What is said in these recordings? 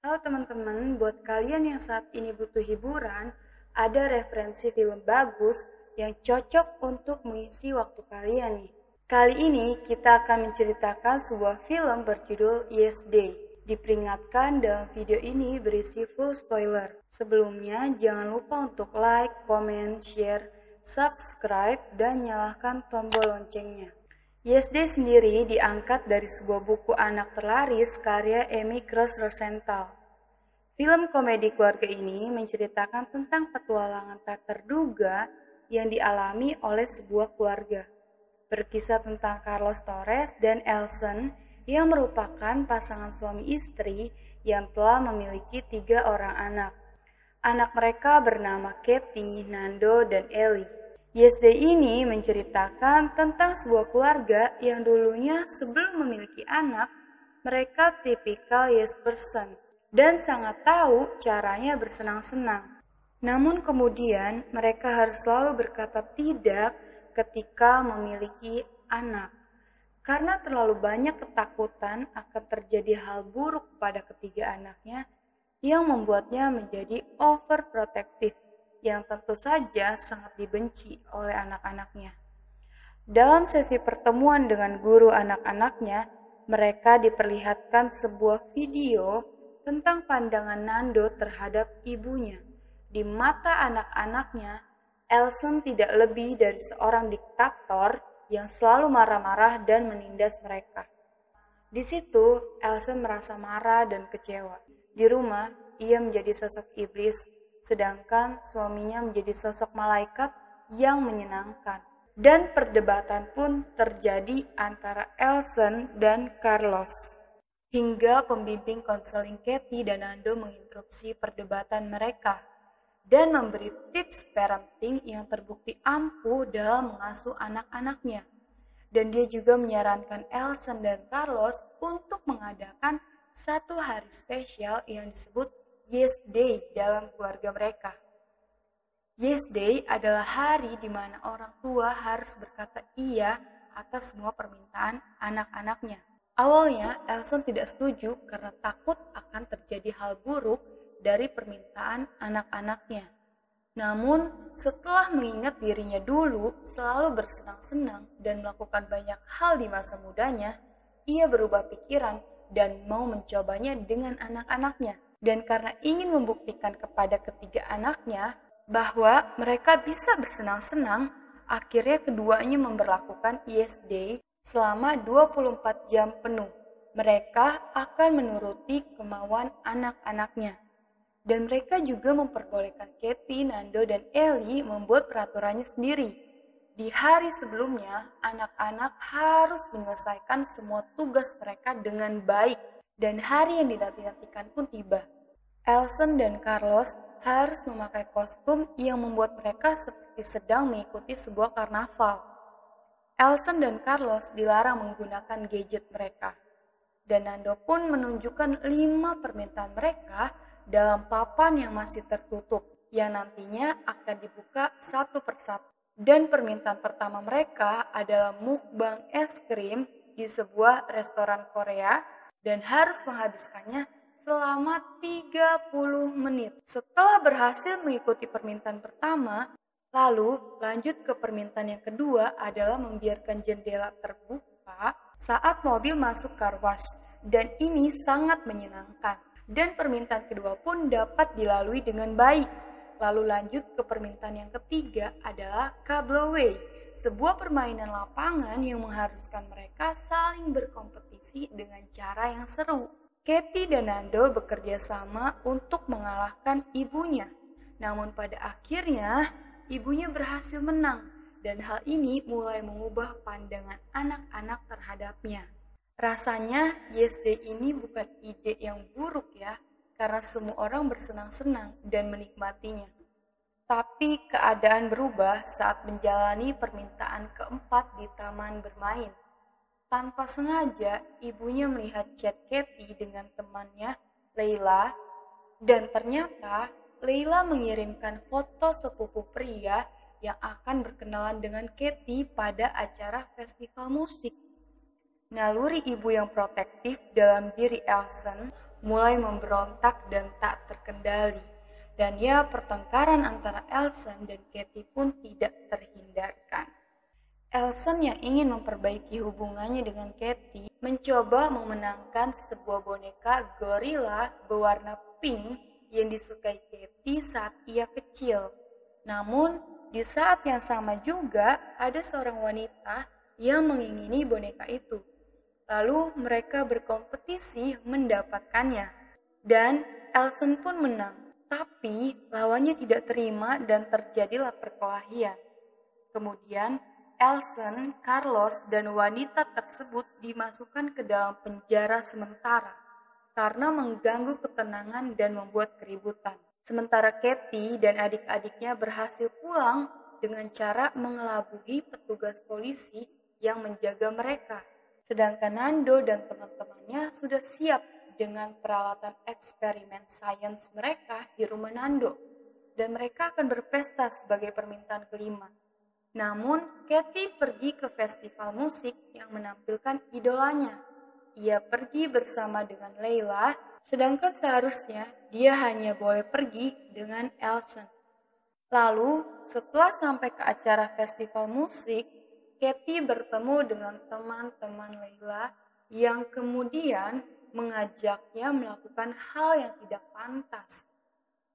Halo teman-teman, buat kalian yang saat ini butuh hiburan, ada referensi film bagus yang cocok untuk mengisi waktu kalian nih. Kali ini kita akan menceritakan sebuah film berjudul Yesterday. Diperingatkan dalam video ini berisi full spoiler. Sebelumnya jangan lupa untuk like, comment, share, subscribe, dan nyalakan tombol loncengnya. Yesterday sendiri diangkat dari sebuah buku anak terlaris karya Amy Kroes Rosenthal. Film komedi keluarga ini menceritakan tentang petualangan tak terduga yang dialami oleh sebuah keluarga. Berkisah tentang Carlos Torres dan Alison yang merupakan pasangan suami istri yang telah memiliki 3 orang anak. Anak mereka bernama Katie, Nando, dan Ellie. Yesterday ini menceritakan tentang sebuah keluarga yang dulunya sebelum memiliki anak, mereka tipikal yes person dan sangat tahu caranya bersenang-senang. Namun kemudian mereka harus selalu berkata tidak ketika memiliki anak. Karena terlalu banyak ketakutan akan terjadi hal buruk pada ketiga anaknya yang membuatnya menjadi overprotective, yang tentu saja sangat dibenci oleh anak-anaknya. Dalam sesi pertemuan dengan guru anak-anaknya, mereka diperlihatkan sebuah video tentang pandangan Nando terhadap ibunya. Di mata anak-anaknya, Alison tidak lebih dari seorang diktator yang selalu marah-marah dan menindas mereka. Di situ, Alison merasa marah dan kecewa. Di rumah, ia menjadi sosok iblis, sedangkan suaminya menjadi sosok malaikat yang menyenangkan. Dan perdebatan pun terjadi antara Alison dan Carlos. Hingga pembimbing konseling Katie dan Nando menginterupsi perdebatan mereka dan memberi tips parenting yang terbukti ampuh dalam mengasuh anak-anaknya. Dan dia juga menyarankan Alison dan Carlos untuk mengadakan satu hari spesial yang disebut Yes Day dalam keluarga mereka. Yes Day adalah hari di mana orang tua harus berkata iya atas semua permintaan anak-anaknya. Awalnya, Alison tidak setuju karena takut akan terjadi hal buruk dari permintaan anak-anaknya. Namun, setelah mengingat dirinya dulu selalu bersenang-senang dan melakukan banyak hal di masa mudanya, ia berubah pikiran dan mau mencobanya dengan anak-anaknya. Dan karena ingin membuktikan kepada ketiga anaknya bahwa mereka bisa bersenang-senang, akhirnya keduanya memberlakukan Yes Day selama 24 jam penuh. Mereka akan menuruti kemauan anak-anaknya. Dan mereka juga memperbolehkan Katie, Nando, dan Ellie membuat peraturannya sendiri. Di hari sebelumnya, anak-anak harus menyelesaikan semua tugas mereka dengan baik. Dan hari yang dinanti-nantikan pun tiba. Alison dan Carlos harus memakai kostum yang membuat mereka seperti sedang mengikuti sebuah karnaval. Alison dan Carlos dilarang menggunakan gadget mereka. Dan Nando pun menunjukkan 5 permintaan mereka dalam papan yang masih tertutup, yang nantinya akan dibuka satu persatu. Dan permintaan pertama mereka adalah mukbang es krim di sebuah restoran Korea dan harus menghabiskannya selama 30 menit. Setelah berhasil mengikuti permintaan pertama, lalu lanjut ke permintaan yang kedua adalah membiarkan jendela terbuka saat mobil masuk car wash. Dan ini sangat menyenangkan. Dan permintaan kedua pun dapat dilalui dengan baik. Lalu lanjut ke permintaan yang ketiga adalah Cableway, sebuah permainan lapangan yang mengharuskan mereka saling berkompetisi dengan cara yang seru. Katie dan Nando bekerja sama untuk mengalahkan ibunya. Namun pada akhirnya, ibunya berhasil menang. Dan hal ini mulai mengubah pandangan anak-anak terhadapnya. Rasanya Yes Day ini bukan ide yang buruk ya, karena semua orang bersenang-senang dan menikmatinya. Tapi keadaan berubah saat menjalani permintaan keempat di taman bermain. Tanpa sengaja, ibunya melihat chat Katie dengan temannya, Leila, dan ternyata Leila mengirimkan foto sepupu pria yang akan berkenalan dengan Katie pada acara festival musik. Naluri ibu yang protektif dalam diri Alison mulai memberontak dan tak terkendali. Dan ya, pertengkaran antara Elsen dan Katie pun tidak terhindarkan. Elsen yang ingin memperbaiki hubungannya dengan Katie mencoba memenangkan sebuah boneka gorila berwarna pink yang disukai Katie saat ia kecil. Namun, di saat yang sama juga ada seorang wanita yang mengingini boneka itu. Lalu mereka berkompetisi mendapatkannya. Dan Elsen pun menang. Tapi lawannya tidak terima dan terjadilah perkelahian. Kemudian Elsen, Carlos, dan wanita tersebut dimasukkan ke dalam penjara sementara karena mengganggu ketenangan dan membuat keributan. Sementara Katie dan adik-adiknya berhasil pulang dengan cara mengelabui petugas polisi yang menjaga mereka. Sedangkan Nando dan teman-temannya sudah siap dengan peralatan eksperimen sains mereka di rumah Nando. Dan mereka akan berpesta sebagai permintaan kelima. Namun, Katie pergi ke festival musik yang menampilkan idolanya. Ia pergi bersama dengan Leila, sedangkan seharusnya dia hanya boleh pergi dengan Elsen. Lalu, setelah sampai ke acara festival musik, Katie bertemu dengan teman-teman Leila yang kemudian mengajaknya melakukan hal yang tidak pantas.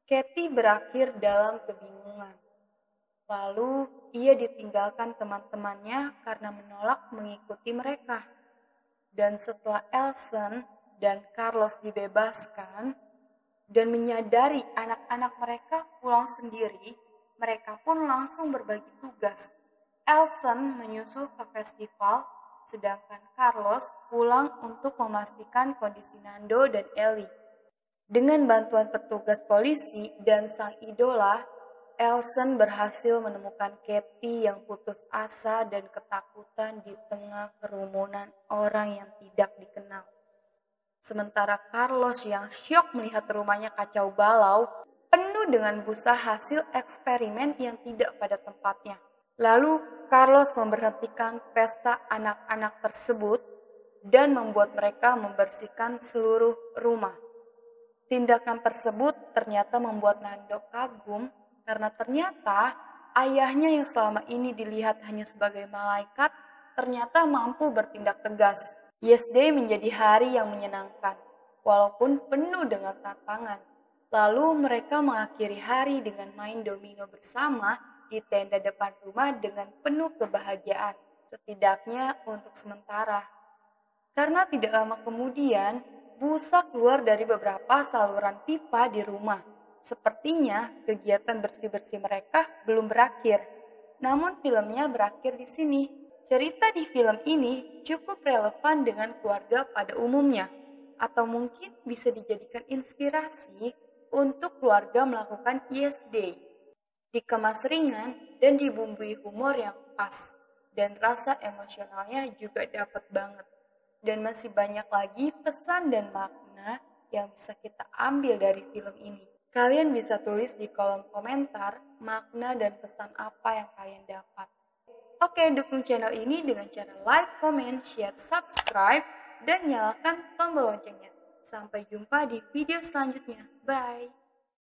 Katie berakhir dalam kebingungan. Lalu, ia ditinggalkan teman-temannya karena menolak mengikuti mereka. Dan setelah Elsen dan Carlos dibebaskan dan menyadari anak-anak mereka pulang sendiri, mereka pun langsung berbagi tugas. Elsen menyusul ke festival, sedangkan Carlos pulang untuk memastikan kondisi Nando dan Ellie. Dengan bantuan petugas polisi dan sang idola, Elsen berhasil menemukan Katie yang putus asa dan ketakutan di tengah kerumunan orang yang tidak dikenal. Sementara Carlos yang syok melihat rumahnya kacau balau, penuh dengan busa hasil eksperimen yang tidak pada tempatnya. Lalu Carlos memberhentikan pesta anak-anak tersebut dan membuat mereka membersihkan seluruh rumah. Tindakan tersebut ternyata membuat Nando kagum karena ternyata ayahnya yang selama ini dilihat hanya sebagai malaikat ternyata mampu bertindak tegas. Yes Day menjadi hari yang menyenangkan, walaupun penuh dengan tantangan. Lalu mereka mengakhiri hari dengan main domino bersama di tenda depan rumah dengan penuh kebahagiaan, setidaknya untuk sementara. Karena tidak lama kemudian, busa keluar dari beberapa saluran pipa di rumah. Sepertinya kegiatan bersih-bersih mereka belum berakhir. Namun filmnya berakhir di sini. Cerita di film ini cukup relevan dengan keluarga pada umumnya. Atau mungkin bisa dijadikan inspirasi untuk keluarga melakukan Yes Day. Dikemas ringan dan dibumbui humor yang pas. Dan rasa emosionalnya juga dapat banget. Dan masih banyak lagi pesan dan makna yang bisa kita ambil dari film ini. Kalian bisa tulis di kolom komentar makna dan pesan apa yang kalian dapat. Oke, dukung channel ini dengan cara like, comment, share, subscribe, dan nyalakan tombol loncengnya. Sampai jumpa di video selanjutnya. Bye!